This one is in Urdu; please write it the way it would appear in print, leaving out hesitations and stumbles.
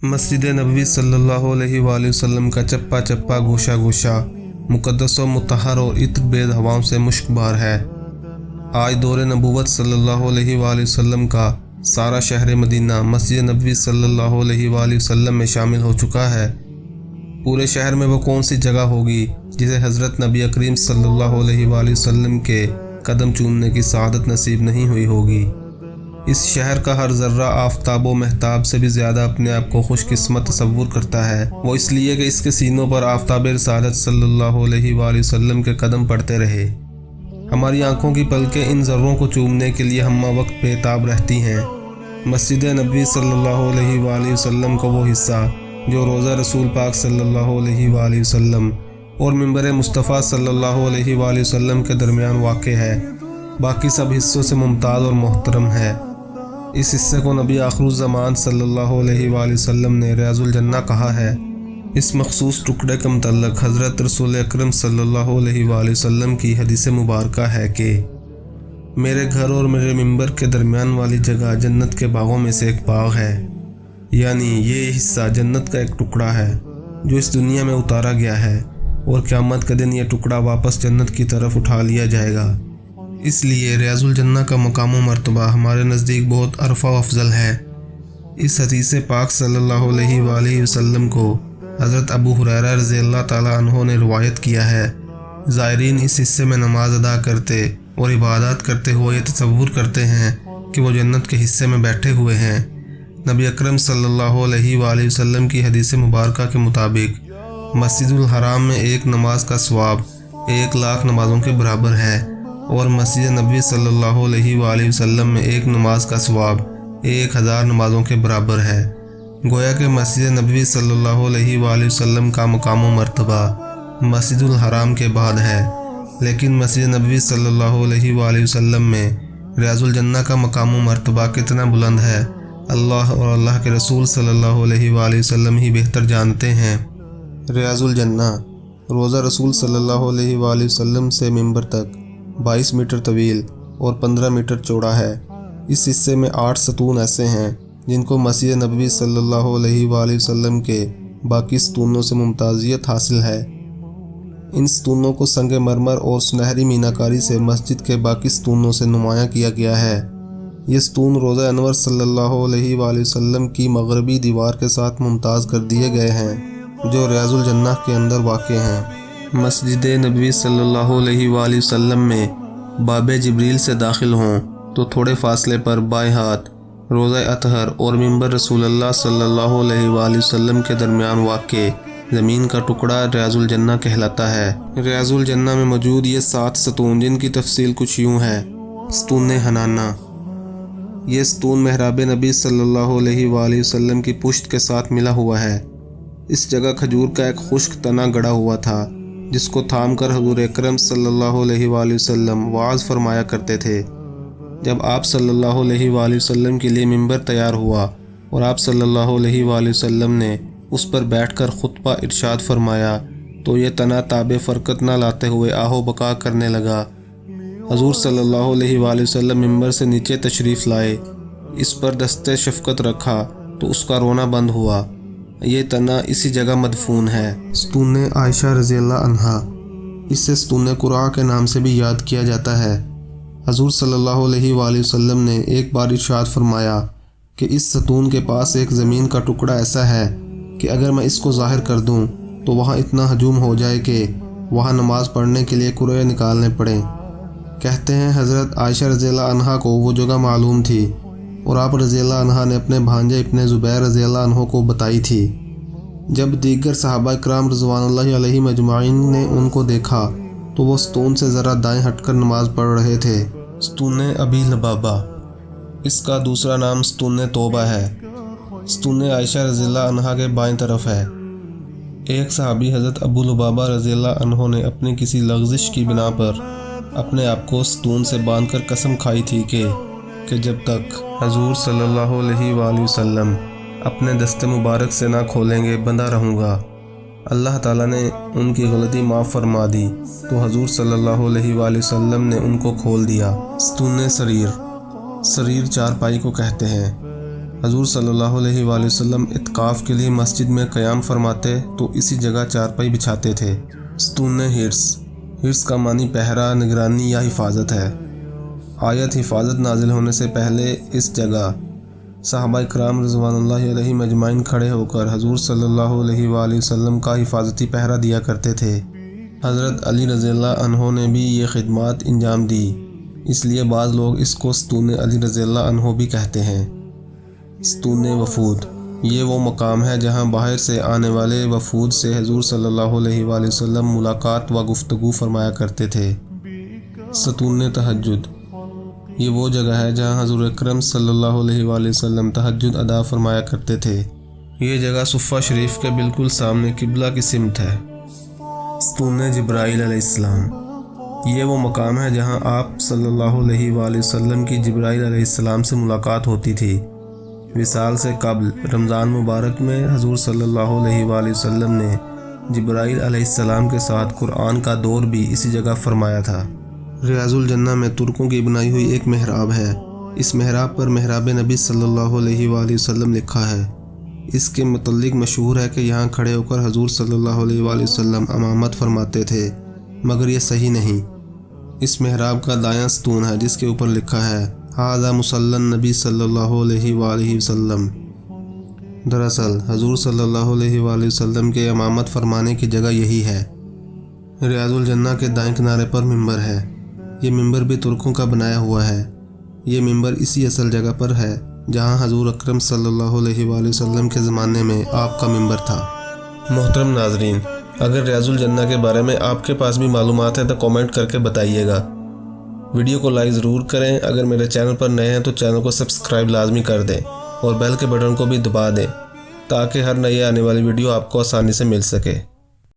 مسجد نبوی صلی اللہ علیہ وآلہ وسلم کا چپا چپا گوشہ گوشہ مقدس و مطہر اور عطر بیز ہواؤں سے مشک بار ہے۔ آج دور نبوت صلی اللہ علیہ وآلہ وسلم کا سارا شہر مدینہ مسجد نبوی صلی اللہ علیہ وآلہ وسلم میں شامل ہو چکا ہے۔ پورے شہر میں وہ کون سی جگہ ہوگی جسے حضرت نبی کریم صلی اللہ علیہ وآلہ وسلم کے قدم چومنے کی سعادت نصیب نہیں ہوئی ہوگی۔ اس شہر کا ہر ذرہ آفتاب و مہتاب سے بھی زیادہ اپنے آپ کو خوش قسمت تصور کرتا ہے، وہ اس لیے کہ اس کے سینوں پر آفتاب رسالت صلی اللہ علیہ وآلہ وسلم کے قدم پڑتے رہے۔ ہماری آنکھوں کی پلکیں ان ذروں کو چومنے کے لیے ہمہ وقت بے تاب رہتی ہیں۔ مسجد نبوی صلی اللہ علیہ وآلہ وسلم کا وہ حصہ جو روضہ رسول پاک صلی اللہ علیہ وآلہ وسلم اور منبر مصطفیٰ صلی اللہ علیہ وآلہ وسلم کے درمیان واقع ہے، باقی سب حصوں سے ممتاز اور محترم ہے۔ اس حصے کو نبی آخر الزمان صلی اللہ علیہ وآلہ وسلم نے ریاض الجنہ کہا ہے۔ اس مخصوص ٹکڑے کا متعلق حضرت رسول اکرم صلی اللہ علیہ وآلہ وسلم کی حدیث مبارکہ ہے کہ میرے گھر اور میرے منبر کے درمیان والی جگہ جنت کے باغوں میں سے ایک باغ ہے، یعنی یہ حصہ جنت کا ایک ٹکڑا ہے جو اس دنیا میں اتارا گیا ہے، اور قیامت کے دن یہ ٹکڑا واپس جنت کی طرف اٹھا لیا جائے گا۔ اس لیے ریاض الجنہ کا مقام و مرتبہ ہمارے نزدیک بہت عرفہ و افضل ہے۔ اس حدیث پاک صلی اللہ علیہ وآلہ وسلم کو حضرت ابو ہریرہ رضی اللہ تعالیٰ عنہ نے روایت کیا ہے۔ زائرین اس حصے میں نماز ادا کرتے اور عبادات کرتے ہوئے یہ تصور کرتے ہیں کہ وہ جنت کے حصے میں بیٹھے ہوئے ہیں۔ نبی اکرم صلی اللہ علیہ وآلہ وسلم کی حدیث مبارکہ کے مطابق مسجد الحرام میں ایک نماز کا ثواب 1,00,000 نمازوں کے برابر ہے، اور مسجد نبوی صلی اللہ علیہ وآلہ وسلم میں ایک نماز کا ثواب 1,000 نمازوں کے برابر ہے۔ گویا کہ مسجد نبوی صلی اللہ علیہ وآلہ وسلم کا مقام و مرتبہ مسجد الحرام کے بعد ہے، لیکن مسجد نبوی صلی اللہ علیہ وآلہ وسلم میں ریاض الجنہ کا مقام و مرتبہ کتنا بلند ہے، اللہ اور اللہ کے رسول صلی اللہ علیہ وآلہ وسلم ہی بہتر جانتے ہیں۔ ریاض الجنہ روضہ رسول صلی اللہ علیہ وآلہ وسلم سے منبر تک 22 میٹر طویل اور 15 میٹر چوڑا ہے۔ اس حصے میں 8 ستون ایسے ہیں جن کو مسجد نبوی صلی اللہ علیہ وآلہ وسلم کے باقی ستونوں سے ممتازیت حاصل ہے۔ ان ستونوں کو سنگ مرمر اور سنہری میناکاری سے مسجد کے باقی ستونوں سے نمایاں کیا گیا ہے۔ یہ ستون روضہ انور صلی اللہ علیہ وآلہ وسلم کی مغربی دیوار کے ساتھ ممتاز کر دیے گئے ہیں جو ریاض الجنہ کے اندر واقع ہیں۔ مسجد نبوی صلی اللہ علیہ وآلہ وسلم میں باب جبریل سے داخل ہوں تو تھوڑے فاصلے پر بائیں ہاتھ روضہ اطہر اور منبر رسول اللہ صلی اللہ علیہ وآلہ وسلم کے درمیان واقع زمین کا ٹکڑا ریاض الجنہ کہلاتا ہے۔ ریاض الجنہ میں موجود یہ 7 ستون جن کی تفصیل کچھ یوں ہے۔ ستون حنانہ، یہ ستون محراب نبی صلی اللہ علیہ وآلہ وسلم کی پشت کے ساتھ ملا ہوا ہے۔ اس جگہ کھجور کا ایک خشک تنا گڑا ہوا تھا جس کو تھام کر حضور اکرم صلی اللہ علیہ وآلہ وسلم وعظ فرمایا کرتے تھے۔ جب آپ صلی اللہ علیہ وآلہ وسلم کے لیے منبر تیار ہوا اور آپ صلی اللہ علیہ وآلہ وسلم نے اس پر بیٹھ کر خطبہ ارشاد فرمایا تو یہ تنا تاب فرقت نہ لاتے ہوئے آہو بقا کرنے لگا۔ حضور صلی اللہ علیہ وآلہ وسلم منبر سے نیچے تشریف لائے، اس پر دست شفقت رکھا تو اس کا رونا بند ہوا۔ یہ تنا اسی جگہ مدفون ہے۔ ستون عائشہ رضی اللہ عنہا، اسے ستون قرآ کے نام سے بھی یاد کیا جاتا ہے۔ حضور صلی اللہ علیہ وآلہ وسلم نے ایک بار ارشاد فرمایا کہ اس ستون کے پاس ایک زمین کا ٹکڑا ایسا ہے کہ اگر میں اس کو ظاہر کر دوں تو وہاں اتنا ہجوم ہو جائے کہ وہاں نماز پڑھنے کے لیے قرعے نکالنے پڑیں۔ کہتے ہیں حضرت عائشہ رضی اللہ عنہا کو وہ جگہ معلوم تھی اور آپ رضی اللہ عنہ نے اپنے بھانجے ابن زبیر رضی اللہ عنہ کو بتائی تھی۔ جب دیگر صحابہ کرام رضوان اللہ علیہم اجمعین نے ان کو دیکھا تو وہ ستون سے ذرا دائیں ہٹ کر نماز پڑھ رہے تھے۔ ستون ابی لبابہ، اس کا دوسرا نام ستون توبہ ہے۔ ستون عائشہ رضی اللہ عنہا کے بائیں طرف ہے۔ ایک صحابی حضرت ابو لبابہ رضی اللہ عنہ نے اپنی کسی لغزش کی بنا پر اپنے آپ کو ستون سے باندھ کر قسم کھائی تھی کہ جب تک حضور صلی اللہ علیہ وآلہ وسلم اپنے دست مبارک سے نہ کھولیں گے بندہ رہوں گا۔ اللہ تعالیٰ نے ان کی غلطی معاف فرما دی تو حضور صلی اللہ علیہ وآلہ وسلم نے ان کو کھول دیا۔ ستون سریر، سریر چارپائی کو کہتے ہیں۔ حضور صلی اللہ علیہ وآلہ وسلم اعتکاف کے لیے مسجد میں قیام فرماتے تو اسی جگہ چارپائی بچھاتے تھے۔ ستون حرص، حرص کا معنی پہرا، نگرانی یا حفاظت ہے۔ آیت حفاظت نازل ہونے سے پہلے اس جگہ صحابہ کرام رضوان اللہ علیہ مجمعین کھڑے ہو کر حضور صلی اللہ علیہ وآلہ وسلم کا حفاظتی پہرا دیا کرتے تھے۔ حضرت علی رضی اللہ عنہ نے بھی یہ خدمات انجام دی، اس لیے بعض لوگ اس کو ستون علی رضی اللہ عنہ بھی کہتے ہیں۔ ستون وفود، یہ وہ مقام ہے جہاں باہر سے آنے والے وفود سے حضور صلی اللہ علیہ وآلہ وسلم ملاقات و گفتگو فرمایا کرتے تھے۔ ستون تہجد، یہ وہ جگہ ہے جہاں حضور اکرم صلی اللہ علیہ وآلہ وسلم تہجد ادا فرمایا کرتے تھے۔ یہ جگہ صفہ شریف کے بالکل سامنے قبلہ کی سمت ہے۔ ستون جبرائیل علیہ السلام، یہ وہ مقام ہے جہاں آپ صلی اللہ علیہ وآلہ وسلم کی جبرائیل علیہ السلام سے ملاقات ہوتی تھی۔ وصال سے قبل رمضان مبارک میں حضور صلی اللہ علیہ وآلہ وسلم نے جبرائیل علیہ السلام کے ساتھ قرآن کا دور بھی اسی جگہ فرمایا تھا۔ ریاض الجنہ میں ترکوں کی بنائی ہوئی ایک محراب ہے۔ اس محراب پر محراب نبی صلی اللہ علیہ وآلہ وسلم لکھا ہے۔ اس کے متعلق مشہور ہے کہ یہاں کھڑے ہو کر حضور صلی اللہ علیہ وآلہ وسلم امامت فرماتے تھے، مگر یہ صحیح نہیں۔ اس محراب کا دایاں ستون ہے جس کے اوپر لکھا ہے ھذا مصلی النبی صلی اللہ علیہ وآلہ وسلم۔ دراصل حضور صلی اللہ علیہ وآلہ وسلم کے امامت فرمانے کی جگہ یہی ہے۔ ریاض الجنہ کے دائیں کنارے پر ممبر ہے۔ یہ ممبر بھی ترکوں کا بنایا ہوا ہے۔ یہ ممبر اسی اصل جگہ پر ہے جہاں حضور اکرم صلی اللہ علیہ وآلہ وسلم کے زمانے میں آپ کا ممبر تھا۔ محترم ناظرین، اگر ریاض الجنہ کے بارے میں آپ کے پاس بھی معلومات ہیں تو کامنٹ کر کے بتائیے گا۔ ویڈیو کو لائک ضرور کریں۔ اگر میرے چینل پر نئے ہیں تو چینل کو سبسکرائب لازمی کر دیں اور بیل کے بٹن کو بھی دبا دیں تاکہ ہر نئی آنے والی ویڈیو آپ کو آسانی سے مل سکے۔